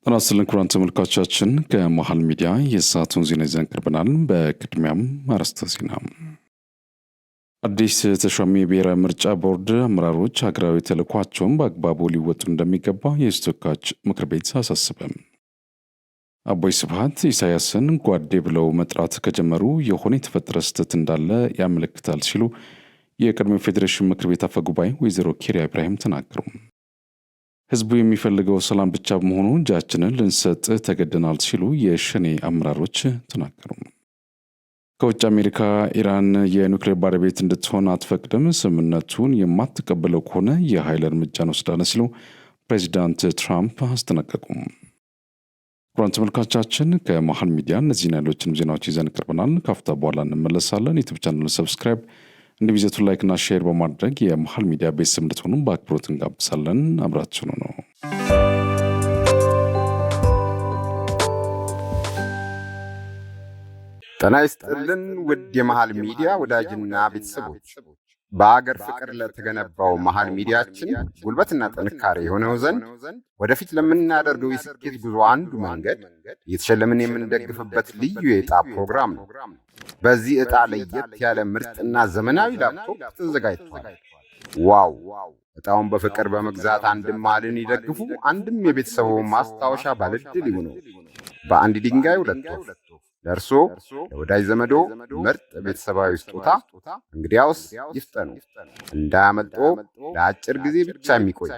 ራስልን ኩራን ተመልካቾቻችን ከመሃል ሚዲያ የሰዓቱን ዜና ይዘን ቀርበናል። በቅድሚያም አርዕስተ ዜና። አዲስ ተሿሚ የብሔራዊ ምርጫ ቦርድ አመራሮች ሀገራዊ ተልዕኳቸውን በአግባቡ ሊወጡ እንደሚገባ የሕዝብ ተወካዮች ምክር ቤት አሳሰበ። አቦይ ስብሃት ኢሳያስን ጓዴ ብለው መጥራት ከጀመሩ የሆነ የተፈጠረ ስህተት እንዳለ ያመለክታል ሲሉ የቀድሞ ፌዴሬሽን ምክር ቤት አፈ ጉባኤ ወይዘሮ ኬሪያ ኢብራሂም ተናገሩ። ህዝቡ የሚፈልገው ሰላም ብቻ በመሆኑ እጃችንን ልንሰጥ ተገደናል ሲሉ የሸኔ አመራሮች ተናገሩ። ከውጭ አሜሪካ ኢራን የኒውክሌር ባለቤት እንድትሆን አትፈቅድም፣ ስምምነቱን የማትቀበለው ከሆነ የኃይል እርምጃ እንወስዳለን ሲሉ ፕሬዚዳንት ትራምፕ አስጠነቀቁ። ክቡራን ተመልካቾቻችን ከመሃል ሚዲያ እነዚህን ያሉትን ዜናዎች ይዘን ቀርበናል። ካፍታ በኋላ እንመለሳለን። ዩቲዩብ ቻናሉን ሰብስክራይብ እንዲሁም ይዘቱን ላይክና ሼር በማድረግ የመሃል ሚዲያ ቤተሰብ እንድትሆኑ በአክብሮት እንጋብዛለን። አብራችሁ ነው። ጤና ይስጥልን ውድ የመሃል ሚዲያ ወዳጅና ቤተሰቦች፣ በአገር ፍቅር ለተገነባው መሃል ሚዲያችን ጉልበትና ጥንካሬ የሆነው ዘንድ ወደፊት ለምናደርገው የስኬት ጉዞ አንዱ መንገድ እየተሸለምን የምንደግፍበት ልዩ የዕጣ ፕሮግራም ነው። በዚህ ዕጣ ለየት ያለ ምርጥና ዘመናዊ ላፕቶፕ ተዘጋጅቷል። ዋው! ዕጣውን በፍቅር በመግዛት አንድም መሃልን ይደግፉ፣ አንድም የቤተሰቡ ማስታወሻ ባለድል ይሁኑ። በአንድ ድንጋይ ሁለት ወፍ። ለእርሶ ለወዳጅ ዘመዶ ምርጥ ቤተሰባዊ ስጦታ። እንግዲያውስ ይፍጠኑ፣ እንዳያመልጦ። ለአጭር ጊዜ ብቻ የሚቆይ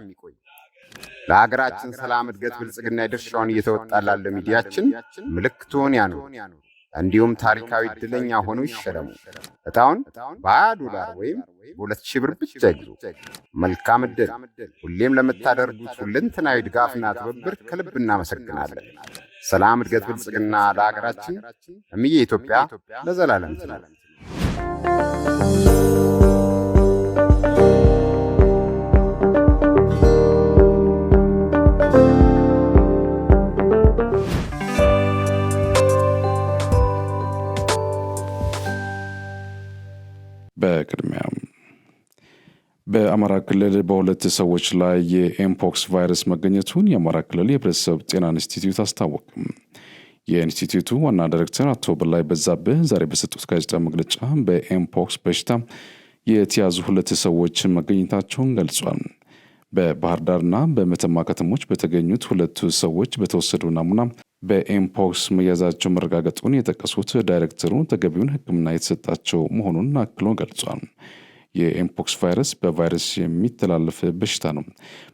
ለሀገራችን ሰላም፣ እድገት፣ ብልጽግና የድርሻውን እየተወጣ ላለ ሚዲያችን ምልክቱን ያኑሩ። እንዲሁም ታሪካዊ ዕድለኛ ሆነው ይሸለሙ። ዕጣውን $20 ወይም በ2,000 ብር ብቻ ይግዙ። መልካም ዕድል! ሁሌም ለምታደርጉት ሁለንተናዊ ድጋፍና ትብብር ከልብ እናመሰግናለን። ሰላም፣ እድገት፣ ብልጽግና ለሀገራችን። እምዬ ኢትዮጵያ ለዘላለም ትኑር። በቅድሚያ በአማራ ክልል በሁለት ሰዎች ላይ የኤምፖክስ ቫይረስ መገኘቱን የአማራ ክልል የህብረተሰብ ጤና ኢንስቲትዩት አስታወቀም። የኢንስቲትዩቱ ዋና ዳይሬክተር አቶ በላይ በዛብህ ዛሬ በሰጡት ጋዜጣዊ መግለጫ በኤምፖክስ በሽታ የተያዙ ሁለት ሰዎች መገኘታቸውን ገልጿል። በባህር ዳርና በመተማ ከተሞች በተገኙት ሁለቱ ሰዎች በተወሰዱ ናሙና በኤምፖክስ መያዛቸው መረጋገጡን የጠቀሱት ዳይሬክተሩ ተገቢውን ሕክምና የተሰጣቸው መሆኑን አክሎ ገልጿል። የኤምፖክስ ቫይረስ በቫይረስ የሚተላለፍ በሽታ ነው።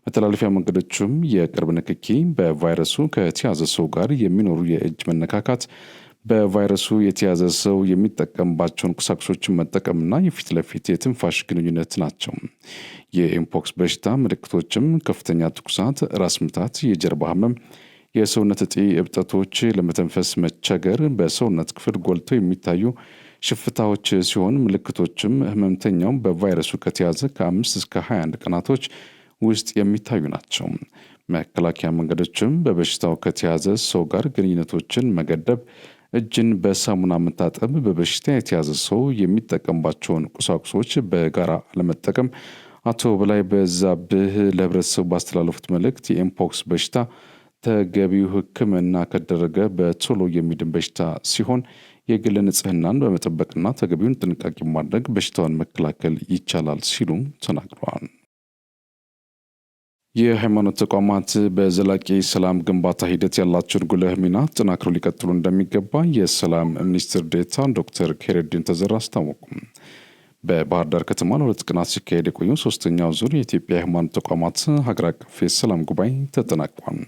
መተላለፊያ መንገዶቹም የቅርብ ንክኪ፣ በቫይረሱ ከተያዘ ሰው ጋር የሚኖሩ የእጅ መነካካት፣ በቫይረሱ የተያዘ ሰው የሚጠቀምባቸውን ቁሳቁሶችን መጠቀምና የፊት ለፊት የትንፋሽ ግንኙነት ናቸው። የኤምፖክስ በሽታ ምልክቶችም ከፍተኛ ትኩሳት፣ ራስ ምታት፣ የጀርባ ህመም፣ የሰውነት እጢ እብጠቶች፣ ለመተንፈስ መቸገር፣ በሰውነት ክፍል ጎልተው የሚታዩ ሽፍታዎች ሲሆን ምልክቶችም ህመምተኛው በቫይረሱ ከተያዘ ከ5 እስከ 21 ቀናቶች ውስጥ የሚታዩ ናቸው። መከላከያ መንገዶችም በበሽታው ከተያዘ ሰው ጋር ግንኙነቶችን መገደብ፣ እጅን በሳሙና መታጠብ፣ በበሽታ የተያዘ ሰው የሚጠቀምባቸውን ቁሳቁሶች በጋራ አለመጠቀም። አቶ በላይ በዛብህ ለህብረተሰቡ ባስተላለፉት መልእክት የኤምፖክስ በሽታ ተገቢው ሕክምና ከደረገ በቶሎ የሚድን በሽታ ሲሆን የግል ንጽህናን በመጠበቅና ተገቢውን ጥንቃቄ ማድረግ በሽታውን መከላከል ይቻላል ሲሉም ተናግረዋል። የሃይማኖት ተቋማት በዘላቂ ሰላም ግንባታ ሂደት ያላቸውን ጉልህ ሚና አጠናክሮ ሊቀጥሉ እንደሚገባ የሰላም ሚኒስትር ዴኤታ ዶክተር ኬሬዲን ተዘራ አስታወቁ። በባህር ዳር ከተማ ለ2 ቀናት ሲካሄድ የቆየው 3ኛው ዙር የኢትዮጵያ ሃይማኖት ተቋማት ሀገር አቀፍ የሰላም ጉባኤ ተጠናቋል።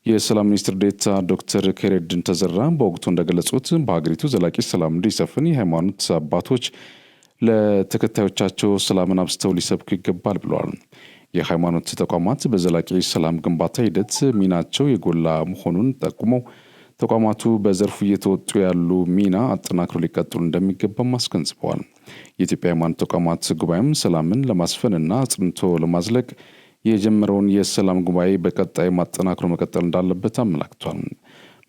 የሰላም ሚኒስትር ዴኤታ ዶክተር ኬሬዲን ተዘራ በወቅቱ እንደገለጹት በሀገሪቱ ዘላቂ ሰላም እንዲሰፍን የሃይማኖት አባቶች ለተከታዮቻቸው ሰላምን አብዝተው ሊሰብኩ ይገባል ብለዋል። የሃይማኖት ተቋማት በዘላቂ ሰላም ግንባታ ሂደት ሚናቸው የጎላ መሆኑን ጠቁመው ተቋማቱ በዘርፉ እየተወጡ ያሉ ሚና አጠናክሮ ሊቀጥሉ እንደሚገባም አስገንዝበዋል። የኢትዮጵያ ሃይማኖት ተቋማት ጉባኤም ሰላምን ለማስፈንና አጽንቶ ለማዝለቅ የጀመረውን የሰላም ጉባኤ በቀጣይ ማጠናክሮ መቀጠል እንዳለበት አመላክቷል።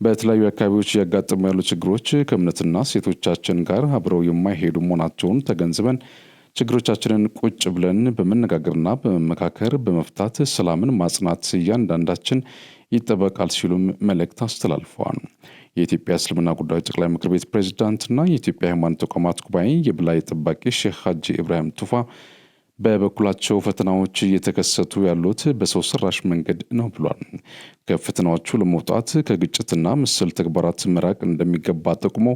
በተለያዩ አካባቢዎች እያጋጠሙ ያሉ ችግሮች ከእምነትና ሴቶቻችን ጋር አብረው የማይሄዱ መሆናቸውን ተገንዝበን ችግሮቻችንን ቁጭ ብለን በመነጋገርና በመመካከር በመፍታት ሰላምን ማጽናት እያንዳንዳችን ይጠበቃል ሲሉም መልእክት አስተላልፈዋል። የኢትዮጵያ እስልምና ጉዳዮች ጠቅላይ ምክር ቤት ፕሬዝዳንትና የኢትዮጵያ ሃይማኖት ተቋማት ጉባኤ የበላይ ጠባቂ ሼክ ሀጂ ኢብራሂም ቱፋ በበኩላቸው ፈተናዎች እየተከሰቱ ያሉት በሰው ሰራሽ መንገድ ነው ብሏል። ከፈተናዎቹ ለመውጣት ከግጭትና መሰል ተግባራት መራቅ እንደሚገባ ጠቁሞ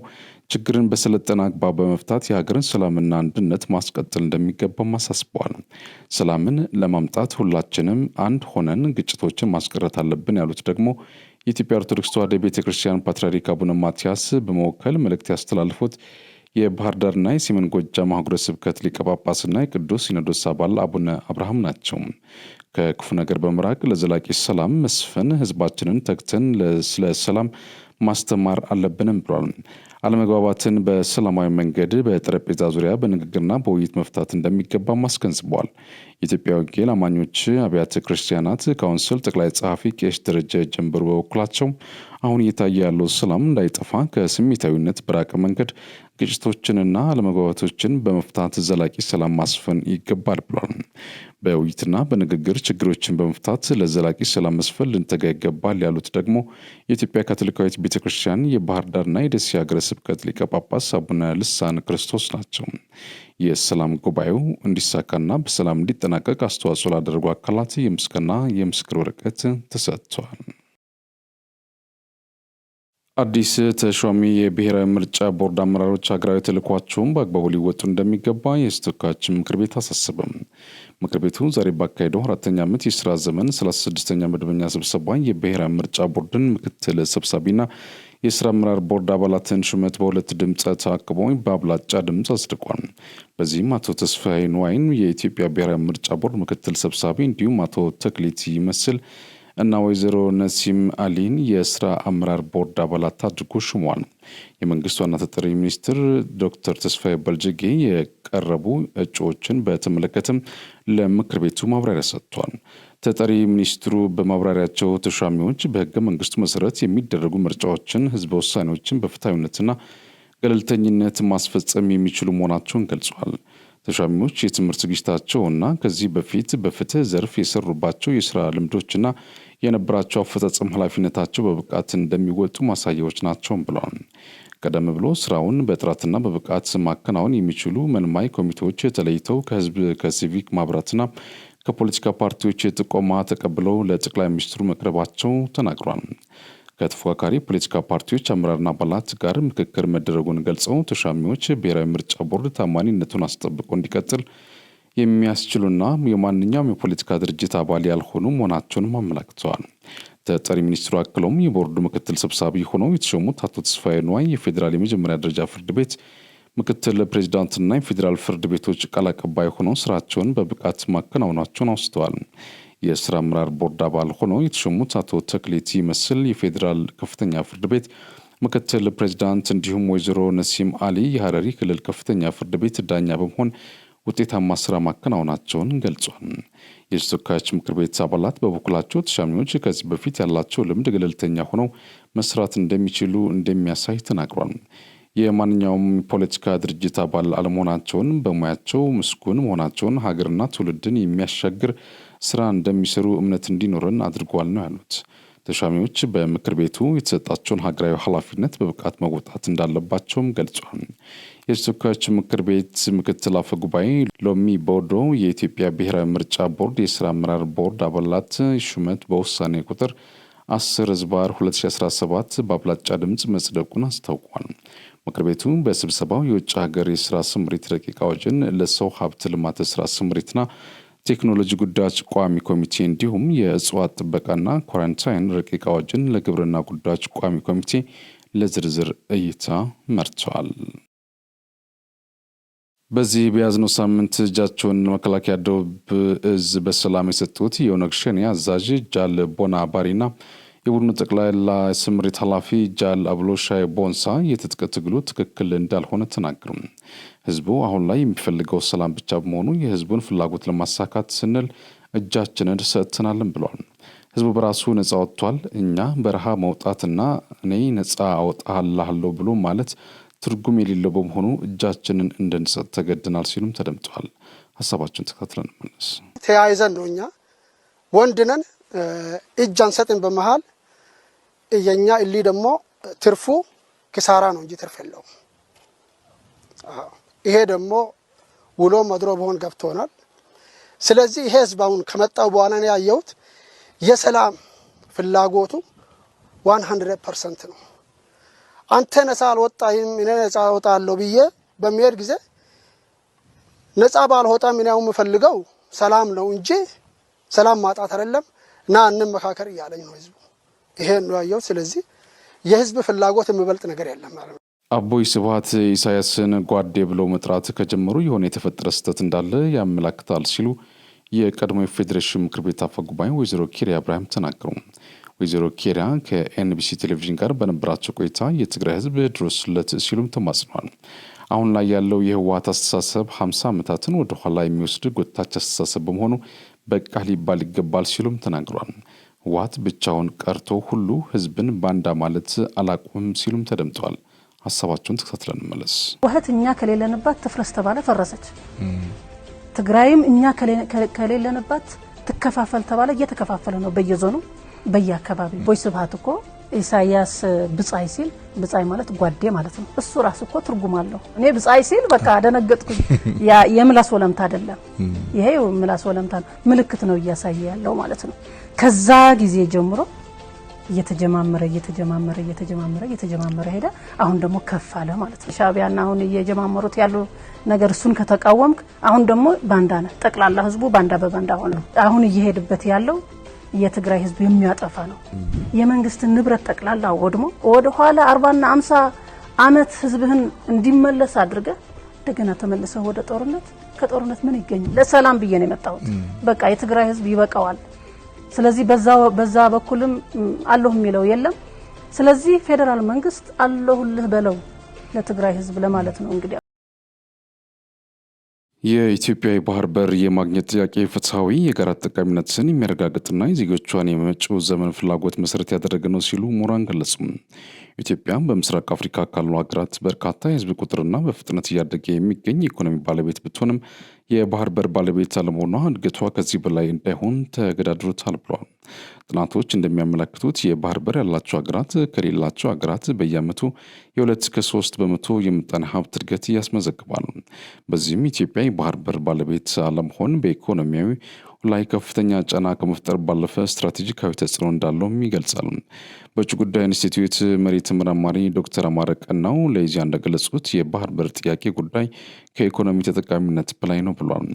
ችግርን በሰለጠነ አግባብ በመፍታት የሀገርን ሰላምና አንድነት ማስቀጠል እንደሚገባም አሳስበዋል። ሰላምን ለማምጣት ሁላችንም አንድ ሆነን ግጭቶችን ማስቀረት አለብን ያሉት ደግሞ የኢትዮጵያ ኦርቶዶክስ ተዋሕዶ ቤተ ክርስቲያን ፓትርያርክ አቡነ ማትያስ በመወከል መልእክት ያስተላልፉት የባህር ዳርና የሰሜን ጎጃም ሀገረ ስብከት ሊቀ ጳጳስና የቅዱስ ሲኖዶስ አባል አቡነ አብርሃም ናቸው። ከክፉ ነገር በመራቅ ለዘላቂ ሰላም መስፈን ህዝባችንን ተግተን ስለ ሰላም ማስተማር አለብንም ብሏል። አለመግባባትን በሰላማዊ መንገድ በጠረጴዛ ዙሪያ በንግግርና በውይይት መፍታት እንደሚገባም አስገንዝበዋል። የኢትዮጵያ ወንጌል አማኞች አብያተ ክርስቲያናት ካውንስል ጠቅላይ ጸሐፊ ቄስ ደረጀ ጀንበሩ በበኩላቸው አሁን እየታየ ያለው ሰላም እንዳይጠፋ ከስሜታዊነት በራቀ መንገድ ግጭቶችንና አለመግባባቶችን በመፍታት ዘላቂ ሰላም ማስፈን ይገባል ብሏል። በውይይትና በንግግር ችግሮችን በመፍታት ለዘላቂ ሰላም መስፈን ልንተጋ ይገባል ያሉት ደግሞ የኢትዮጵያ ካቶሊካዊት ቤተ ክርስቲያን የባህር ዳርና የደሴ ሀገረ ስብከት ሊቀ ጳጳስ አቡነ ልሳነ ክርስቶስ ናቸው። የሰላም ጉባኤው እንዲሳካና በሰላም እንዲጠናቀቅ አስተዋጽኦ ላደረጉ አካላት የምስጋና የምስክር ወረቀት ተሰጥቷል። አዲስ ተሿሚ የብሔራዊ ምርጫ ቦርድ አመራሮች ሀገራዊ ተልዕኳቸውን በአግባቡ ሊወጡ እንደሚገባ የሕዝብ ተወካዮች ምክር ቤት አሳሰበም። ምክር ቤቱ ዛሬ ባካሄደው 4ኛ ዓመት የስራ ዘመን 36ኛ መደበኛ ስብሰባ የብሔራዊ ምርጫ ቦርድን ምክትል ሰብሳቢና የስራ አመራር ቦርድ አባላትን ሹመት በሁለት ድምፅ ተአቅቦ በአብላጫ ድምፅ አጽድቋል። በዚህም አቶ ተስፋዬ ንዋይን የኢትዮጵያ ብሔራዊ ምርጫ ቦርድ ምክትል ሰብሳቢ እንዲሁም አቶ ተክሊት ይመስል እና ወይዘሮ ነሲም አሊን የስራ አመራር ቦርድ አባላት አድርጎ ሹሟል። የመንግስት ዋና ተጠሪ ሚኒስትር ዶክተር ተስፋዬ በልጅጌ የቀረቡ እጩዎችን በተመለከተም ለምክር ቤቱ ማብራሪያ ሰጥቷል። ተጠሪ ሚኒስትሩ በማብራሪያቸው ተሿሚዎች በህገ መንግስቱ መሰረት የሚደረጉ ምርጫዎችን፣ ህዝበ ውሳኔዎችን በፍትሐዊነትና ገለልተኝነት ማስፈጸም የሚችሉ መሆናቸውን ገልጿል። ተሿሚዎች የትምህርት ዝግጅታቸውና ከዚህ በፊት በፍትህ ዘርፍ የሰሩባቸው የስራ ልምዶችና የነበራቸው አፈጻጸም ኃላፊነታቸው በብቃት እንደሚወጡ ማሳያዎች ናቸው ብለዋል። ቀደም ብሎ ስራውን በጥራትና በብቃት ማከናወን የሚችሉ መልማይ ኮሚቴዎች ተለይተው ከህዝብ ከሲቪክ ማህበራትና ከፖለቲካ ፓርቲዎች ጥቆማ ተቀብለው ለጠቅላይ ሚኒስትሩ መቅረባቸው ተናግሯል። ከተፎካካሪ ፖለቲካ ፓርቲዎች አመራርና አባላት ጋር ምክክር መደረጉን ገልጸው ተሿሚዎች ብሔራዊ ምርጫ ቦርድ ታማኒነቱን አስጠብቆ እንዲቀጥል የሚያስችሉና የማንኛውም የፖለቲካ ድርጅት አባል ያልሆኑ መሆናቸውንም አመላክተዋል። ተጠሪ ሚኒስትሩ አክለውም የቦርዱ ምክትል ሰብሳቢ ሆነው የተሾሙት አቶ ተስፋዬ ንዋይ የፌዴራል የመጀመሪያ ደረጃ ፍርድ ቤት ምክትል ፕሬዚዳንትና የፌዴራል ፍርድ ቤቶች ቃል አቀባይ ሆነው ስራቸውን በብቃት ማከናወናቸውን አውስተዋል። የስራ አመራር ቦርድ አባል ሆነው የተሾሙት አቶ ተክሌቲ መስል የፌዴራል ከፍተኛ ፍርድ ቤት ምክትል ፕሬዚዳንት እንዲሁም ወይዘሮ ነሲም አሊ የሀረሪ ክልል ከፍተኛ ፍርድ ቤት ዳኛ በመሆን ውጤታማ ስራ ማከናወናቸውን ገልጿል። የሕዝብ ተወካዮች ምክር ቤት አባላት በበኩላቸው ተሿሚዎች ከዚህ በፊት ያላቸው ልምድ ገለልተኛ ሆነው መስራት እንደሚችሉ እንደሚያሳይ ተናግሯል። የማንኛውም ፖለቲካ ድርጅት አባል አለመሆናቸውን፣ በሙያቸው ምስጉን መሆናቸውን፣ ሀገርና ትውልድን የሚያሻግር ስራ እንደሚሰሩ እምነት እንዲኖረን አድርጓል ነው ያሉት። ተሿሚዎች በምክር ቤቱ የተሰጣቸውን ሀገራዊ ኃላፊነት በብቃት መወጣት እንዳለባቸውም ገልጿል። የሕዝብ ተወካዮች ምክር ቤት ምክትል አፈ ጉባኤ ሎሚ ቦዶ የኢትዮጵያ ብሔራዊ ምርጫ ቦርድ የስራ አመራር ቦርድ አባላት ሹመት በውሳኔ ቁጥር 10/2017 በአብላጫ ድምፅ መጽደቁን አስታውቋል። ምክር ቤቱ በስብሰባው የውጭ ሀገር የስራ ስምሪት ረቂቅ አዋጅን፣ ለሰው ሀብት ልማት ስራ ስምሪትና ቴክኖሎጂ ጉዳዮች ቋሚ ኮሚቴ እንዲሁም የእጽዋት ጥበቃና ኳራንታይን ረቂቅ አዋጅን ለግብርና ጉዳዮች ቋሚ ኮሚቴ ለዝርዝር እይታ መርተዋል። በዚህ በያዝነው ሳምንት እጃቸውን መከላከያ ደቡብ እዝ በሰላም የሰጡት የኦነግ ሸኔ አዛዥ ጃል ቦና ባሪና የቡድኑ ጠቅላላ ስምሪት ኃላፊ ጃል አብሎሻይ ቦንሳ የትጥቅ ትግሉ ትክክል እንዳልሆነ ተናገሩ። ህዝቡ አሁን ላይ የሚፈልገው ሰላም ብቻ በመሆኑ የህዝቡን ፍላጎት ለማሳካት ስንል እጃችንን ሰጥተናልን ብለዋል። ህዝቡ በራሱ ነጻ ወጥቷል። እኛ በረሃ መውጣትና እኔ ነጻ አወጣሃለሁ ብሎ ማለት ትርጉም የሌለው በመሆኑ እጃችንን እንድንሰጥ ተገድናል ሲሉም ተደምጠዋል። ሀሳባቸውን ተከታትለን እንመለስ። ተያይዘን ነው እኛ ወንድነን እጅ አንሰጥም በመሃል የኛ እሊ ደግሞ ትርፉ ኪሳራ ነው እንጂ ትርፍ የለውም። ይሄ ደግሞ ውሎ መድሮ በሆን ገብቶናል። ስለዚህ ይሄ ህዝብ አሁን ከመጣው በኋላ ነው ያየሁት የሰላም ፍላጎቱ 100% ነው። አንተ ነፃ አልወጣህም እኔ ነፃ አወጣለሁ ብዬ በሚሄድ ጊዜ ነፃ ባልወጣም እኔ የምፈልገው ሰላም ነው እንጂ ሰላም ማጣት አይደለም እና እንመካከር እያለኝ ነው ህዝቡ። ይሄ ነው ያየሁት። ስለዚህ የህዝብ ፍላጎት የሚበልጥ ነገር የለም ማለት ነው። አቦይ ስብሃት ኢሳያስን ጓዴ ብለው መጥራት ከጀመሩ የሆነ የተፈጠረ ስህተት እንዳለ ያመላክታል ሲሉ የቀድሞ የፌዴሬሽን ምክር ቤት አፈ ጉባኤ ወይዘሮ ኬሪያ ኢብራሂም ተናገሩ። ወይዘሮ ኬሪያ ከኤንቢሲ ቴሌቪዥን ጋር በነበራቸው ቆይታ የትግራይ ህዝብ ድረሱለት ሲሉም ተማጽነዋል። አሁን ላይ ያለው የህወሓት አስተሳሰብ 50 ዓመታትን ወደ ኋላ የሚወስድ ጎታች አስተሳሰብ በመሆኑ በቃ ሊባል ይገባል ሲሉም ተናግሯል። ህወሓት ብቻውን ቀርቶ ሁሉ ህዝብን ባንዳ ማለት አላቁም ሲሉም ተደምጠዋል። ሀሳባቸውን ተከታትለን እንመለስ። ህወሓት እኛ ከሌለንባት ትፍረስ ተባለ፣ ፈረሰች። ትግራይም እኛ ከሌለንባት ትከፋፈል ተባለ፣ እየተከፋፈለ ነው በየዞኑ በየአካባቢው። ቦይ ስብሃት እኮ ኢሳያስ ብጻይ ሲል ብጻይ ማለት ጓዴ ማለት ነው። እሱ ራስ እኮ ትርጉም አለው። እኔ ብጻይ ሲል በቃ ደነገጥኩኝ። ያ የምላስ ወለምታ አይደለም፣ ይሄ ምላስ ወለምታ ምልክት ነው እያሳየ ያለው ማለት ነው። ከዛ ጊዜ ጀምሮ እየተጀማመረ ሄደ። አሁን ደግሞ ከፍ አለ ማለት ነው። ሻዕቢያና አሁን እየጀማመሩት ያሉ ነገር እሱን ከተቃወምክ አሁን ደግሞ ባንዳ ነህ። ጠቅላላ ህዝቡ ባንዳ በባንዳ ሆነ። አሁን እየሄድበት ያለው የትግራይ ህዝብ የሚያጠፋ ነው። የመንግስትን ንብረት ጠቅላላ ወድሞ ወደ ኋላ 40 እና 50 አመት ህዝብህን እንዲመለስ አድርገ እንደገና ተመልሰው ወደ ጦርነት። ከጦርነት ምን ይገኛል? ለሰላም ብዬ ነው የመጣሁት። በቃ የትግራይ ህዝብ ይበቃዋል። ስለዚህ በዛ በኩልም አለሁ የሚለው የለም። ስለዚህ ፌደራል መንግስት አለሁልህ በለው ለትግራይ ህዝብ ለማለት ነው። እንግዲህ የኢትዮጵያ የባህር በር የማግኘት ጥያቄ ፍትሐዊ የጋራ ተጠቃሚነትን የሚያረጋግጥና የዜጎቿን የመጪው ዘመን ፍላጎት መሰረት ያደረገ ነው ሲሉ ምሁራን ገለጹ። ኢትዮጵያ በምስራቅ አፍሪካ ካሉ ሀገራት በርካታ የህዝብ ቁጥርና በፍጥነት እያደገ የሚገኝ የኢኮኖሚ ባለቤት ብትሆንም የባህር በር ባለቤት አለመሆኗ እድገቷ ከዚህ በላይ እንዳይሆን ተገዳድሮታል ብለዋል። ጥናቶች እንደሚያመለክቱት የባህር በር ያላቸው ሀገራት ከሌላቸው ሀገራት በየዓመቱ የ2-3 በመቶ የምጣኔ ሀብት እድገት ያስመዘግባሉ። በዚህም ኢትዮጵያ የባህር በር ባለቤት አለመሆን በኢኮኖሚያዊ ላይ ከፍተኛ ጫና ከመፍጠር ባለፈ ስትራቴጂካዊ ተጽዕኖ እንዳለውም ይገልጻል። በውጭ ጉዳይ ኢንስቲትዩት መሪ ተመራማሪ ዶክተር አማረ ቀናው ለኢዜአ እንደገለጹት የባህር በር ጥያቄ ጉዳይ ከኢኮኖሚ ተጠቃሚነት በላይ ነው ብሏል።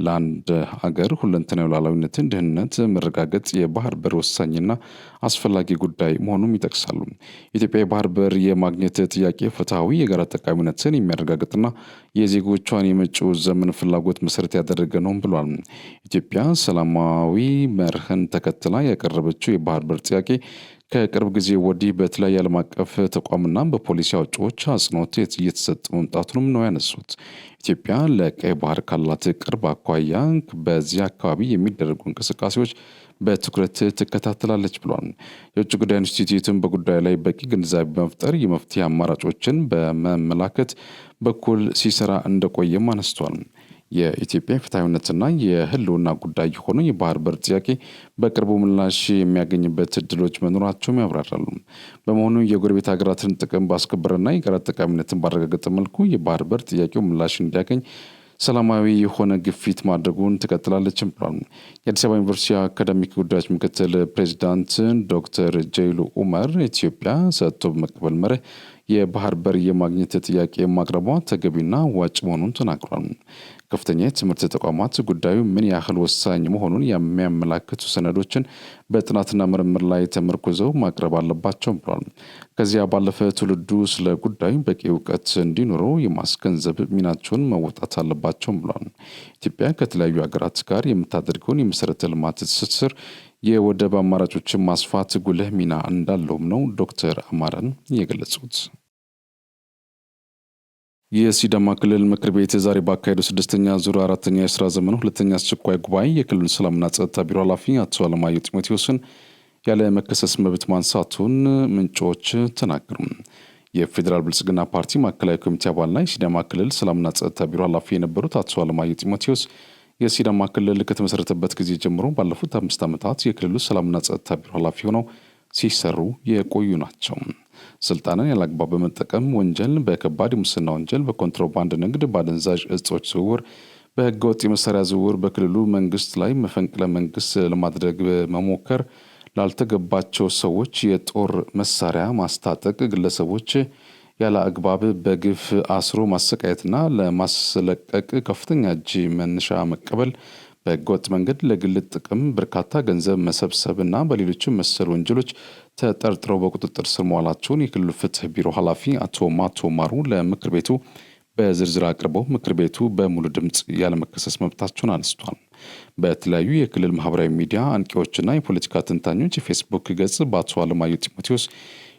ለአንድ ሀገር ሁለንተናዊ ሉዓላዊነትን፣ ደህንነት መረጋገጥ የባህር በር ወሳኝና አስፈላጊ ጉዳይ መሆኑም ይጠቅሳሉ። ኢትዮጵያ የባህር በር የማግኘት ጥያቄ ፍትሐዊ የጋራ ተጠቃሚነትን የሚያረጋግጥና የዜጎቿን የመጪው ዘመን ፍላጎት መሰረት ያደረገ ነው ብሏል። ኢትዮጵያ ሰላማዊ መርህን ተከትላ ያቀረበችው የባህር በር ጥያቄ ከቅርብ ጊዜ ወዲህ በተለያየ ዓለም አቀፍ ተቋምና በፖሊሲ አውጪዎች አጽንኦት እየተሰጠ መምጣቱንም ነው ያነሱት። ኢትዮጵያ ለቀይ ባህር ካላት ቅርብ አኳያ በዚህ አካባቢ የሚደረጉ እንቅስቃሴዎች በትኩረት ትከታተላለች ብሏል። የውጭ ጉዳይ ኢንስቲትዩትን በጉዳዩ ላይ በቂ ግንዛቤ በመፍጠር የመፍትሄ አማራጮችን በመመላከት በኩል ሲሰራ እንደቆየም አነስቷል። የኢትዮጵያ ፍትሐዊነትና የህልውና ጉዳይ የሆነው የባህር በር ጥያቄ በቅርቡ ምላሽ የሚያገኝበት እድሎች መኖራቸውም ያብራራሉ። በመሆኑ የጎረቤት ሀገራትን ጥቅም ባስከበረና የጋራ ጠቃሚነትን ባረጋገጠ መልኩ የባህር በር ጥያቄው ምላሽ እንዲያገኝ ሰላማዊ የሆነ ግፊት ማድረጉን ትቀጥላለችም ብሏል። የአዲስ አበባ ዩኒቨርሲቲ አካዳሚክ ጉዳዮች ምክትል ፕሬዚዳንት ዶክተር ጀይሉ ኡመር ኢትዮጵያ ሰጥቶ በመቀበል መርህ የባህር በር የማግኘት ጥያቄ ማቅረቧ ተገቢና ዋጭ መሆኑን ተናግሯል። ከፍተኛ የትምህርት ተቋማት ጉዳዩ ምን ያህል ወሳኝ መሆኑን የሚያመላክቱ ሰነዶችን በጥናትና ምርምር ላይ ተመርኩዘው ማቅረብ አለባቸው ብሏል። ከዚያ ባለፈ ትውልዱ ስለ ጉዳዩ በቂ እውቀት እንዲኖረው የማስገንዘብ ሚናቸውን መወጣት አለባቸውም ብሏል። ኢትዮጵያ ከተለያዩ ሀገራት ጋር የምታደርገውን የመሰረተ ልማት ትስስር የወደብ አማራጮችን ማስፋት ጉልህ ሚና እንዳለውም ነው ዶክተር አማረን የገለጹት። የሲዳማ ክልል ምክር ቤት ዛሬ ባካሄደው 6ኛ ዙር 4ኛ የስራ ዘመን ሁለተኛ አስቸኳይ ጉባኤ የክልሉ ሰላምና ጸጥታ ቢሮ ኃላፊ አቶ አለማየሁ ጢሞቴዎስን ያለ መከሰስ መብት ማንሳቱን ምንጮች ተናገሩ። የፌዴራል ብልጽግና ፓርቲ ማዕከላዊ ኮሚቴ አባልና የሲዳማ ክልል ሰላምና ጸጥታ ቢሮ ኃላፊ የነበሩት አቶ አለማየሁ ጢሞቴዎስ የሲዳማ ክልል ከተመሰረተበት ጊዜ ጀምሮ ባለፉት 5 ዓመታት የክልሉ ሰላምና ጸጥታ ቢሮ ኃላፊ ሆነው ሲሰሩ የቆዩ ናቸው። ስልጣንን ያላግባብ በመጠቀም ወንጀል፣ በከባድ ሙስና ወንጀል፣ በኮንትሮባንድ ንግድ፣ በአደንዛዥ እጾች ዝውውር፣ በህገወጥ የመሳሪያ ዝውውር በክልሉ መንግስት ላይ መፈንቅለ መንግስት ለማድረግ መሞከር፣ ላልተገባቸው ሰዎች የጦር መሳሪያ ማስታጠቅ፣ ግለሰቦች ያለ አግባብ በግፍ አስሮ ማሰቃየትና ለማስለቀቅ ከፍተኛ እጅ መንሻ መቀበል፣ በህገወጥ መንገድ ለግል ጥቅም በርካታ ገንዘብ መሰብሰብና በሌሎችም መሰል ወንጀሎች ተጠርጥረው በቁጥጥር ስር መዋላቸውን የክልሉ ፍትህ ቢሮ ኃላፊ አቶ ማቶ ማሩ ለምክር ቤቱ በዝርዝር አቅርበው ምክር ቤቱ በሙሉ ድምፅ ያለመከሰስ መብታቸውን አነስቷል። በተለያዩ የክልል ማህበራዊ ሚዲያ አንቂዎችና የፖለቲካ ተንታኞች የፌስቡክ ገጽ በአቶ አለማየሁ ጢሞቴዎስ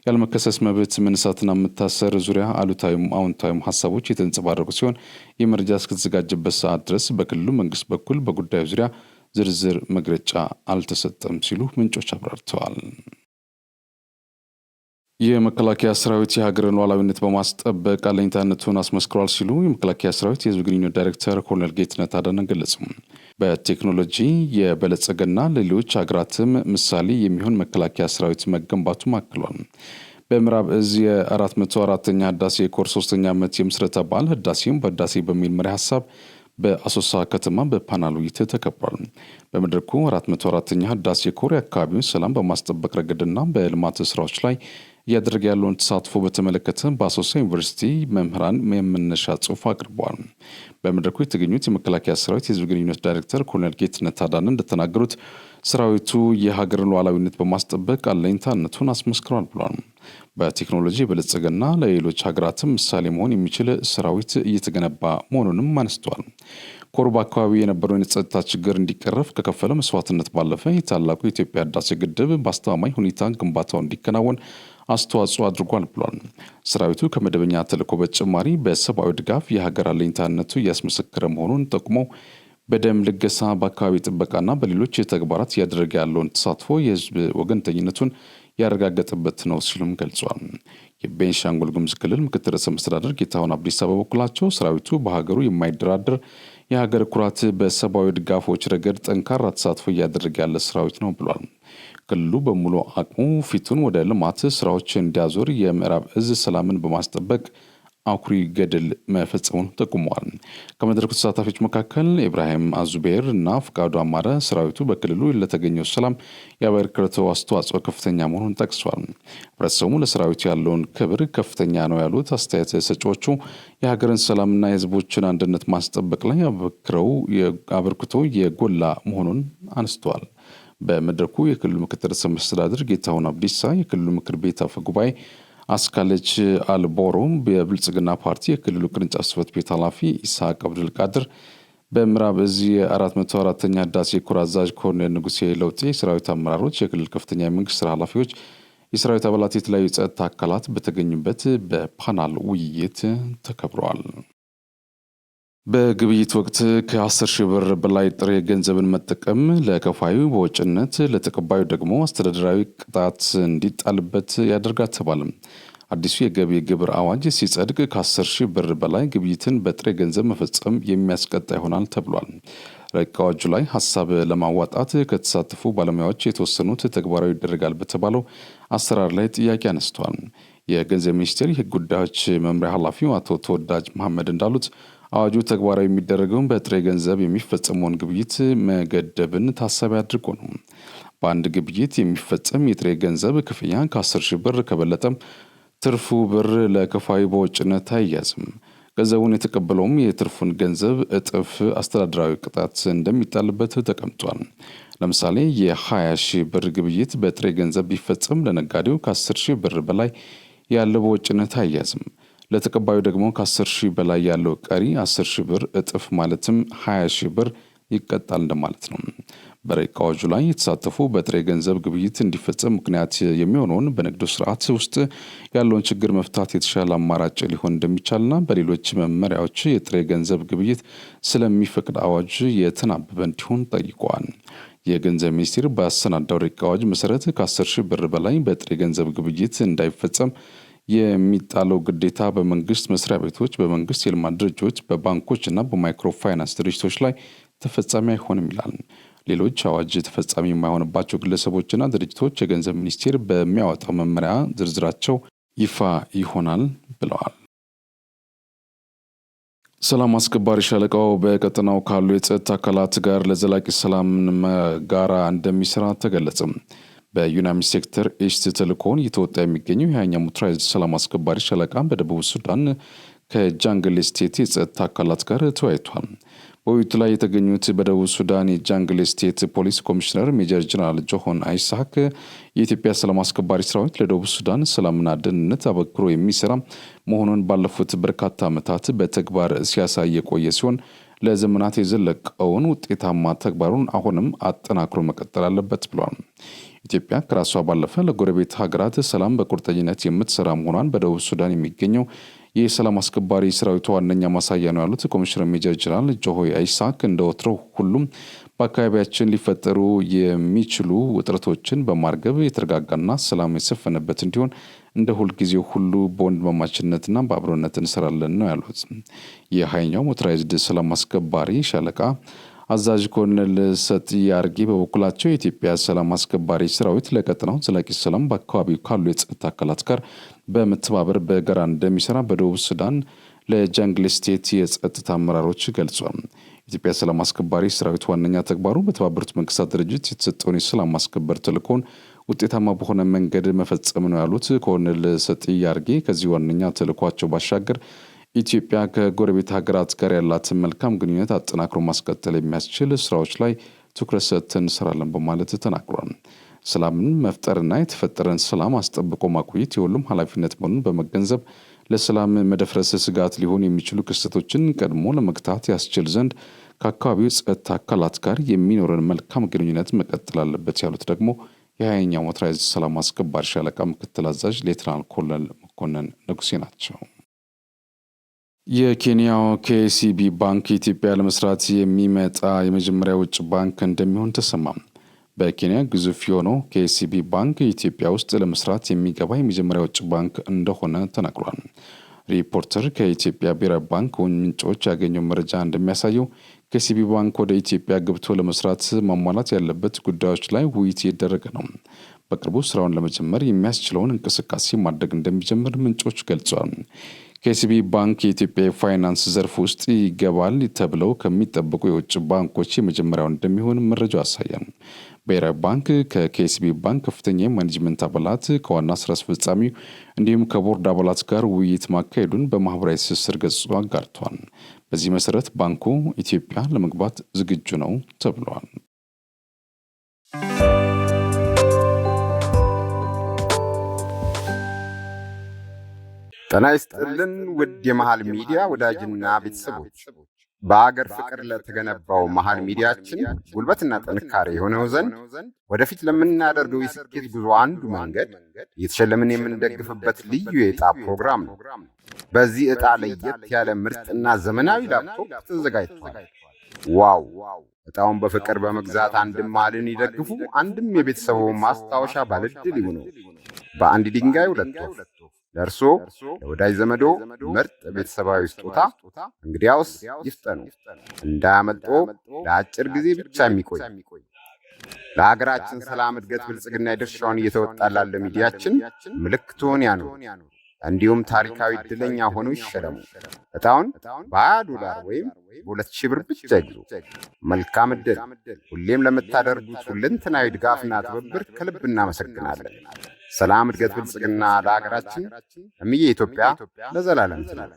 ያለመከሰስ መብት መነሳትና መታሰር ዙሪያ አሉታዊም አዎንታዊም ሀሳቦች የተንጸባረቁ ሲሆን የመረጃ እስከተዘጋጀበት ሰዓት ድረስ በክልሉ መንግስት በኩል በጉዳዩ ዙሪያ ዝርዝር መግለጫ አልተሰጠም ሲሉ ምንጮች አብራርተዋል። የመከላከያ ሰራዊት የሀገርን ሉዓላዊነት በማስጠበቅ አለኝታነቱን አስመስክሯል ሲሉ የመከላከያ ሰራዊት የህዝብ ግንኙነት ዳይሬክተር ኮሎኔል ጌትነት አዳነ ገለጹ። በቴክኖሎጂ የበለጸገና ለሌሎች ሀገራትም ምሳሌ የሚሆን መከላከያ ሰራዊት መገንባቱም አክሏል። በምዕራብ እዝ የ404ኛ ህዳሴ ኮር 3ኛ ዓመት የምስረታ በዓል ህዳሴም በህዳሴ በሚል መሪ ሀሳብ በአሶሳ ከተማ በፓናል ውይይት ተከብሯል። በመድረኩ 404ኛ ህዳሴ ኮር የአካባቢውን ሰላም በማስጠበቅ ረገድና በልማት ስራዎች ላይ እያደረገ ያለውን ተሳትፎ በተመለከተ በአሶሳ ዩኒቨርሲቲ መምህራን የመነሻ ጽሑፍ አቅርበዋል። በመድረኩ የተገኙት የመከላከያ ሰራዊት የህዝብ ግንኙነት ዳይሬክተር ኮሎኔል ጌትነት አዳነ እንደተናገሩት ሰራዊቱ የሀገርን ሉዓላዊነት በማስጠበቅ አለኝታነቱን አስመስክሯል ብሏል። በቴክኖሎጂ የበለጸገና ለሌሎች ሀገራትም ምሳሌ መሆን የሚችል ሰራዊት እየተገነባ መሆኑንም አነስተዋል። ኮሩ በአካባቢ የነበረውን የጸጥታ ችግር እንዲቀረፍ ከከፈለ መስዋዕትነት ባለፈ የታላቁ የኢትዮጵያ ህዳሴ ግድብ በአስተማማኝ ሁኔታ ግንባታው እንዲከናወን አስተዋጽኦ አድርጓል ብሏል። ሰራዊቱ ከመደበኛ ተልዕኮ በተጨማሪ በሰብአዊ ድጋፍ የሀገር አለኝታነቱ እያስመሰከረ መሆኑን ጠቁመው በደም ልገሳ፣ በአካባቢ ጥበቃና በሌሎች ተግባራት እያደረገ ያለውን ተሳትፎ የህዝብ ወገንተኝነቱን ያረጋገጠበት ነው ሲሉም ገልጿል። የቤንሻንጉል ጉሙዝ ክልል ምክትል ርዕሰ መስተዳድር ጌታሁን አብዲሳ በበኩላቸው ሰራዊቱ በሀገሩ የማይደራደር የሀገር ኩራት፣ በሰብአዊ ድጋፎች ረገድ ጠንካራ ተሳትፎ እያደረገ ያለ ሰራዊት ነው ብሏል። ክልሉ በሙሉ አቅሙ ፊቱን ወደ ልማት ስራዎች እንዲያዞር የምዕራብ እዝ ሰላምን በማስጠበቅ አኩሪ ገድል መፈጸሙን ጠቁመዋል። ከመድረኩ ተሳታፊዎች መካከል ኢብራሂም አዙቤር እና ፍቃዱ አማረ ሰራዊቱ በክልሉ ለተገኘው ሰላም ያበረከተው አስተዋጽኦ ከፍተኛ መሆኑን ጠቅሷል። ህብረተሰቡ ለሰራዊቱ ያለውን ክብር ከፍተኛ ነው ያሉት አስተያየት ሰጪዎቹ የሀገርን ሰላምና የህዝቦችን አንድነት ማስጠበቅ ላይ አበርክቶ የጎላ መሆኑን አንስተዋል። በመድረኩ የክልሉ ምክትል ርዕሰ መስተዳድር ጌታሁን አብዲሳ፣ የክልሉ ምክር ቤት አፈ ጉባኤ አስካለች አልቦሮም፣ የብልጽግና ፓርቲ የክልሉ ቅርንጫፍ ጽሕፈት ቤት ኃላፊ ኢስሐቅ አብዱልቃድር፣ በምዕራብ እዝ የ404ኛ ህዳሴ ኮር አዛዥ ኮሎኔል ንጉሴ ለውጤ፣ የሰራዊት አመራሮች፣ የክልል ከፍተኛ የመንግስት ስራ ኃላፊዎች፣ የሰራዊት አባላት፣ የተለያዩ ጸጥታ አካላት በተገኙበት በፓናል ውይይት ተከብረዋል። በግብይት ወቅት ከ10 ሺህ ብር በላይ ጥሬ ገንዘብን መጠቀም ለከፋዩ በወጭነት ለተቀባዩ ደግሞ አስተዳደራዊ ቅጣት እንዲጣልበት ያደርጋል ተባለም። አዲሱ የገቢ ግብር አዋጅ ሲጸድቅ ከ10 ሺህ ብር በላይ ግብይትን በጥሬ ገንዘብ መፈጸም የሚያስቀጣ ይሆናል ተብሏል። ረቂቅ አዋጁ ላይ ሀሳብ ለማዋጣት ከተሳተፉ ባለሙያዎች የተወሰኑት ተግባራዊ ይደረጋል በተባለው አሰራር ላይ ጥያቄ አነስተዋል። የገንዘብ ሚኒስቴር የህግ ጉዳዮች መምሪያ ኃላፊው አቶ ተወዳጅ መሐመድ እንዳሉት አዋጁ ተግባራዊ የሚደረገውን በጥሬ ገንዘብ የሚፈጸመውን ግብይት መገደብን ታሳቢ አድርጎ ነው። በአንድ ግብይት የሚፈጸም የጥሬ ገንዘብ ክፍያ ከ10 ሺህ ብር ከበለጠም ትርፉ ብር ለከፋዩ በወጭነት አይያዝም። ገንዘቡን የተቀበለውም የትርፉን ገንዘብ እጥፍ አስተዳደራዊ ቅጣት እንደሚጣልበት ተቀምጧል። ለምሳሌ የ20 ሺህ ብር ግብይት በጥሬ ገንዘብ ቢፈጸም ለነጋዴው ከ10 ሺህ ብር በላይ ያለው በወጭነት አይያዝም። ለተቀባዩ ደግሞ ከ10 ሺህ በላይ ያለው ቀሪ 10 ሺህ ብር እጥፍ ማለትም 20 ሺህ ብር ይቀጣል እንደማለት ነው። በረቂቅ አዋጁ ላይ የተሳተፉ በጥሬ ገንዘብ ግብይት እንዲፈጸም ምክንያት የሚሆነውን በንግዱ ስርዓት ውስጥ ያለውን ችግር መፍታት የተሻለ አማራጭ ሊሆን እንደሚቻልና በሌሎች መመሪያዎች የጥሬ ገንዘብ ግብይት ስለሚፈቅድ አዋጅ የተናበበ እንዲሆን ጠይቀዋል። የገንዘብ ሚኒስቴር ባሰናዳው ረቂቅ አዋጅ መሰረት ከ10 ሺህ ብር በላይ በጥሬ ገንዘብ ግብይት እንዳይፈጸም የሚጣለው ግዴታ በመንግስት መስሪያ ቤቶች፣ በመንግስት የልማት ድርጅቶች፣ በባንኮች እና በማይክሮ ፋይናንስ ድርጅቶች ላይ ተፈጻሚ አይሆንም ይላል። ሌሎች አዋጅ ተፈጻሚ የማይሆንባቸው ግለሰቦችና ድርጅቶች የገንዘብ ሚኒስቴር በሚያወጣው መመሪያ ዝርዝራቸው ይፋ ይሆናል ብለዋል። ሰላም አስከባሪ ሻለቃው በቀጠናው ካሉ የጸጥታ አካላት ጋር ለዘላቂ ሰላም ጋራ እንደሚሰራ ተገለጸ። በዩናሚት ሴክተር ኢስት ተልእኮውን እየተወጣ የሚገኘው የሃያኛው ሞተራይዝድ ሰላም አስከባሪ ሻለቃ በደቡብ ሱዳን ከጃንግል ስቴት የጸጥታ አካላት ጋር ተወያይቷል። በውይይቱ ላይ የተገኙት በደቡብ ሱዳን የጃንግል ስቴት ፖሊስ ኮሚሽነር ሜጀር ጀነራል ጆሆን አይሳክ የኢትዮጵያ ሰላም አስከባሪ ሰራዊት ለደቡብ ሱዳን ሰላምና ደህንነት አበክሮ የሚሰራ መሆኑን ባለፉት በርካታ ዓመታት በተግባር ሲያሳይ የቆየ ሲሆን ለዘመናት የዘለቀውን ውጤታማ ተግባሩን አሁንም አጠናክሮ መቀጠል አለበት ብሏል። ኢትዮጵያ ከራሷ ባለፈ ለጎረቤት ሀገራት ሰላም በቁርጠኝነት የምትሰራ መሆኗን በደቡብ ሱዳን የሚገኘው የሰላም አስከባሪ ሰራዊቱ ዋነኛ ማሳያ ነው ያሉት ኮሚሽነር ሜጀር ጀነራል ጆሆይ አይሳክ እንደወትሮው ሁሉም በአካባቢያችን ሊፈጠሩ የሚችሉ ውጥረቶችን በማርገብ የተረጋጋና ሰላም የሰፈነበት እንዲሆን እንደ ሁልጊዜው ሁሉ በወንድማማችነትና በአብሮነት እንሰራለን ነው ያሉት። የሃያኛው ሞተራይዝድ ሰላም አስከባሪ ሻለቃ አዛዥ ኮሎኔል ሰጥዬ አርጌ በበኩላቸው የኢትዮጵያ ሰላም አስከባሪ ሰራዊት ለቀጠናው ዘላቂ ሰላም በአካባቢው ካሉ የጸጥታ አካላት ጋር በመተባበር በጋራ እንደሚሰራ በደቡብ ሱዳን ለጃንግል ስቴት የጸጥታ አመራሮች ገልጿል። የኢትዮጵያ ሰላም አስከባሪ ሰራዊት ዋነኛ ተግባሩ በተባበሩት መንግስታት ድርጅት የተሰጠውን የሰላም ማስከበር ተልዕኮን ውጤታማ በሆነ መንገድ መፈጸም ነው ያሉት ኮሎኔል ሰጥዬ አርጌ ከዚህ ዋነኛ ተልዕኳቸው ባሻገር ኢትዮጵያ ከጎረቤት ሀገራት ጋር ያላትን መልካም ግንኙነት አጠናክሮ ማስቀጠል የሚያስችል ስራዎች ላይ ትኩረት ሰጥተን እንሰራለን በማለት ተናግሯል። ሰላምን መፍጠርና የተፈጠረን ሰላም አስጠብቆ ማቆየት የሁሉም ኃላፊነት መሆኑን በመገንዘብ ለሰላም መደፍረስ ስጋት ሊሆን የሚችሉ ክስተቶችን ቀድሞ ለመግታት ያስችል ዘንድ ከአካባቢው ጸጥታ አካላት ጋር የሚኖረን መልካም ግንኙነት መቀጠል አለበት ያሉት ደግሞ የሃያኛው ሞተራይዝድ ሰላም አስከባሪ ሻለቃ ምክትል አዛዥ ሌተናል ኮሎኔል መኮንን ንጉሴ ናቸው። የኬንያው KCB ባንክ ኢትዮጵያ ለመስራት የሚመጣ የመጀመሪያ ውጭ ባንክ እንደሚሆን ተሰማ። በኬንያ ግዙፍ የሆነው KCB ባንክ ኢትዮጵያ ውስጥ ለመስራት የሚገባ የመጀመሪያ ውጭ ባንክ እንደሆነ ተናግሯል። ሪፖርተር ከኢትዮጵያ ብሔራዊ ባንክ ምንጮች ያገኘው መረጃ እንደሚያሳየው KCB ባንክ ወደ ኢትዮጵያ ገብቶ ለመስራት ማሟላት ያለበት ጉዳዮች ላይ ውይይት እየተደረገ ነው። በቅርቡ ስራውን ለመጀመር የሚያስችለውን እንቅስቃሴ ማድረግ እንደሚጀምር ምንጮች ገልጸዋል። KCB ባንክ የኢትዮጵያ የፋይናንስ ዘርፍ ውስጥ ይገባል ተብለው ከሚጠበቁ የውጭ ባንኮች የመጀመሪያው እንደሚሆን መረጃው ያሳያል። ብሔራዊ ባንክ ከKCB ባንክ ከፍተኛ የማኔጅመንት አባላት ከዋና ስራ አስፈጻሚው እንዲሁም ከቦርድ አባላት ጋር ውይይት ማካሄዱን በማህበራዊ ትስስር ገጹ አጋርቷል። በዚህ መሰረት ባንኩ ኢትዮጵያ ለመግባት ዝግጁ ነው ተብሏል። ጤና ይስጥልን ውድ የመሃል ሚዲያ ወዳጅና ቤተሰቦች፣ በአገር ፍቅር ለተገነባው መሃል ሚዲያችን ጉልበትና ጥንካሬ የሆነው ዘንድ ወደፊት ለምናደርገው የስኬት ጉዞ አንዱ መንገድ እየተሸለምን የምንደግፍበት ልዩ የዕጣ ፕሮግራም ነው። በዚህ ዕጣ ለየት ያለ ምርጥና ዘመናዊ ላፕቶፕ ተዘጋጅቷል። ዋው! ዕጣውን በፍቅር በመግዛት አንድም መሃልን ይደግፉ፣ አንድም የቤተሰቡ ማስታወሻ ባለድል ይሁኑ። በአንድ ድንጋይ ሁለት ወፍ። ለእርሶ ለወዳጅ ዘመዶ ምርጥ ቤተሰባዊ ስጦታ እንግዲያውስ ይፍጠኑ፣ እንዳያመልጦ። ለአጭር ጊዜ ብቻ የሚቆይ ለሀገራችን ሰላም፣ እድገት፣ ብልጽግና የድርሻውን እየተወጣ ላለ ሚዲያችን ምልክቱን ያኑሩ። እንዲሁም ታሪካዊ ዕድለኛ ሆነው ይሸለሙ። ዕጣውን $20 ወይም በ2,000 ብር ብቻ ይግዙ። መልካም ዕድል! ሁሌም ለምታደርጉት ሁለንተናዊ ድጋፍና ትብብር ከልብ እናመሰግናለን። ሰላም፣ እድገት፣ ብልጽግና ለሀገራችን። እምዬ ኢትዮጵያ ለዘላለም ትኑር።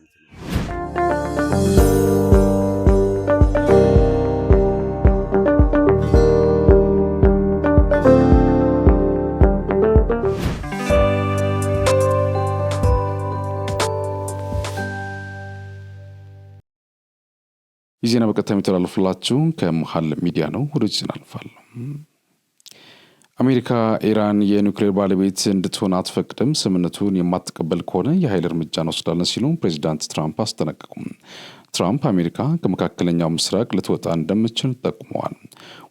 ይህ ዜና በቀጥታ የሚተላለፍላችሁ ከመሃል ሚዲያ ነው። ወደ ዜና አልፋለሁ። አሜሪካ ኢራን የኒውክሌር ባለቤት እንድትሆን አትፈቅድም፣ ስምምነቱን የማትቀበል ከሆነ የኃይል እርምጃ እንወስዳለን ሲሉ ፕሬዚዳንት ትራምፕ አስጠነቀቁ። ትራምፕ አሜሪካ ከመካከለኛው ምስራቅ ልትወጣ እንደምትችል ጠቁመዋል።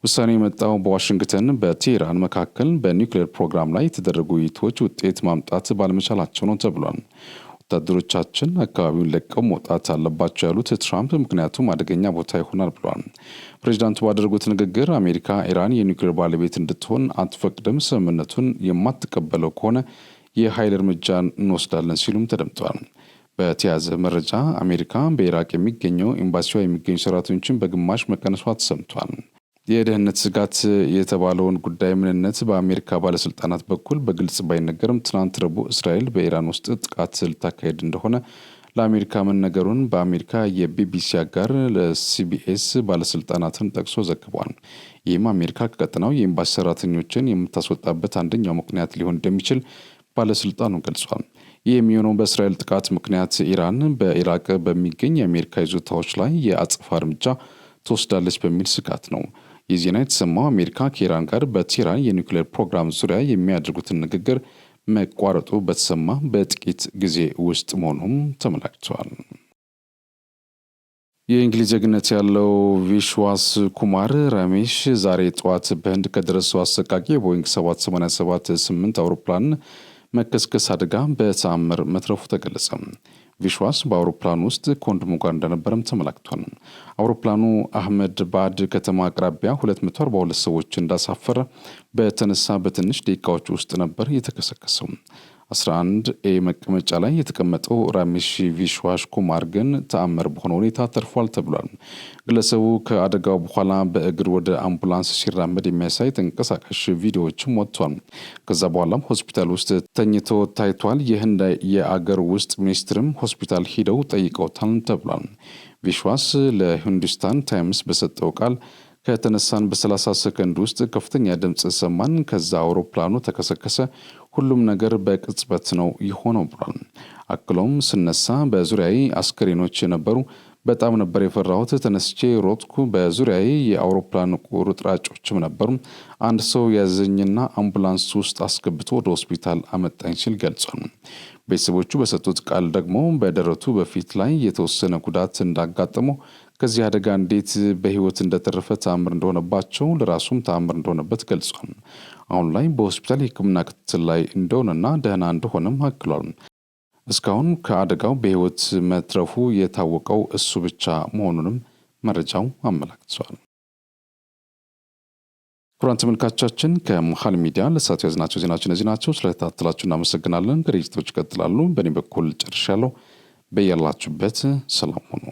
ውሳኔው የመጣው በዋሽንግተን በቴህራን መካከል በኒውክሌር ፕሮግራም ላይ የተደረጉ ውይይቶች ውጤት ማምጣት ባለመቻላቸው ነው ተብሏል። ወታደሮቻችን አካባቢውን ለቀው መውጣት አለባቸው ያሉት ትራምፕ ምክንያቱም አደገኛ ቦታ ይሆናል ብለዋል። ፕሬዚዳንቱ ባደረጉት ንግግር አሜሪካ ኢራን የኒውክሌር ባለቤት እንድትሆን አትፈቅድም፣ ስምምነቱን የማትቀበለው ከሆነ የኃይል እርምጃ እንወስዳለን ሲሉም ተደምጠዋል። በተያያዘ መረጃ አሜሪካ በኢራቅ የሚገኘው ኤምባሲዋ የሚገኙ ሰራተኞችን በግማሽ መቀነሷ ተሰምቷል። የደህንነት ስጋት የተባለውን ጉዳይ ምንነት በአሜሪካ ባለስልጣናት በኩል በግልጽ ባይነገርም ትናንት ረቡዕ እስራኤል በኢራን ውስጥ ጥቃት ልታካሄድ እንደሆነ ለአሜሪካ መነገሩን በአሜሪካ የቢቢሲ አጋር ለሲቢኤስ ባለስልጣናትን ጠቅሶ ዘግቧል። ይህም አሜሪካ ከቀጠናው የኤምባሲ ሰራተኞችን የምታስወጣበት አንደኛው ምክንያት ሊሆን እንደሚችል ባለስልጣኑ ገልጿል። ይህ የሚሆነው በእስራኤል ጥቃት ምክንያት ኢራን በኢራቅ በሚገኝ የአሜሪካ ይዞታዎች ላይ የአጸፋ እርምጃ ትወስዳለች በሚል ስጋት ነው። ይህ ዜና የተሰማው አሜሪካ ከኢራን ጋር በቴህራን የኒውክሌር ፕሮግራም ዙሪያ የሚያደርጉትን ንግግር መቋረጡ በተሰማ በጥቂት ጊዜ ውስጥ መሆኑም ተመላክቷል። የእንግሊዝ ዜግነት ያለው ቪሽዋስ ኩማር ራሜሽ ዛሬ ጠዋት በህንድ ከደረሰው አሰቃቂ የቦይንግ 787-8 አውሮፕላን መከስከስ አደጋ በተአምር መትረፉ ተገለጸ። ቪሽዋስ በአውሮፕላኑ ውስጥ ከወንድሙ ጋር እንደነበረም ተመላክቷል። አውሮፕላኑ አህመድ ባድ ከተማ አቅራቢያ 242 ሰዎች እንዳሳፈረ በተነሳ በትንሽ ደቂቃዎች ውስጥ ነበር የተከሰከሰው። 11A መቀመጫ ላይ የተቀመጠው ራሜሽ ቪሽዋስ ኩማር ግን ተአምር በሆነ ሁኔታ ተርፏል ተብሏል። ግለሰቡ ከአደጋው በኋላ በእግር ወደ አምቡላንስ ሲራመድ የሚያሳይ ተንቀሳቃሽ ቪዲዮዎችም ወጥቷል። ከዛ በኋላም ሆስፒታል ውስጥ ተኝቶ ታይቷል። የህንድ የአገር ውስጥ ሚኒስትርም ሆስፒታል ሂደው ጠይቀውታል ተብሏል። ቪሽዋስ ለሂንዱስታን ታይምስ በሰጠው ቃል ከተነሳን በ30 ሰከንድ ውስጥ ከፍተኛ ድምፅ ሰማን። ከዛ አውሮፕላኑ ተከሰከሰ። ሁሉም ነገር በቅጽበት ነው የሆነው ብሏል። አክሎም ስነሳ በዙሪያዬ አስከሬኖች ነበሩ። በጣም ነበር የፈራሁት። ተነስቼ ሮጥኩ። በዙሪያዬ የአውሮፕላን ቁርጥራጮችም ነበሩ። አንድ ሰው ያዘኝና አምቡላንስ ውስጥ አስገብቶ ወደ ሆስፒታል አመጣኝ ሲል ገልጿል። ቤተሰቦቹ በሰጡት ቃል ደግሞ በደረቱ በፊት ላይ የተወሰነ ጉዳት እንዳጋጠመው ከዚህ አደጋ እንዴት በህይወት እንደተረፈ ተአምር እንደሆነባቸው ለራሱም ተአምር እንደሆነበት ገልጿል። አሁን ላይ በሆስፒታል የሕክምና ክትትል ላይ እንደሆነና ደህና እንደሆነም አክሏል። እስካሁን ከአደጋው በህይወት መትረፉ የታወቀው እሱ ብቻ መሆኑንም መረጃው አመላክቷል። ክቡራን ተመልካቾቻችን ከመሃል ሚዲያ ለሰዓቱ ያዝናቸው ዜናዎች እነዚህ ናቸው። ስለተከታተላችሁ እናመሰግናለን። ዝግጅቶች ይቀጥላሉ። በእኔ በኩል ጨርሻለሁ። በያላችሁበት ሰላም ሁኑ።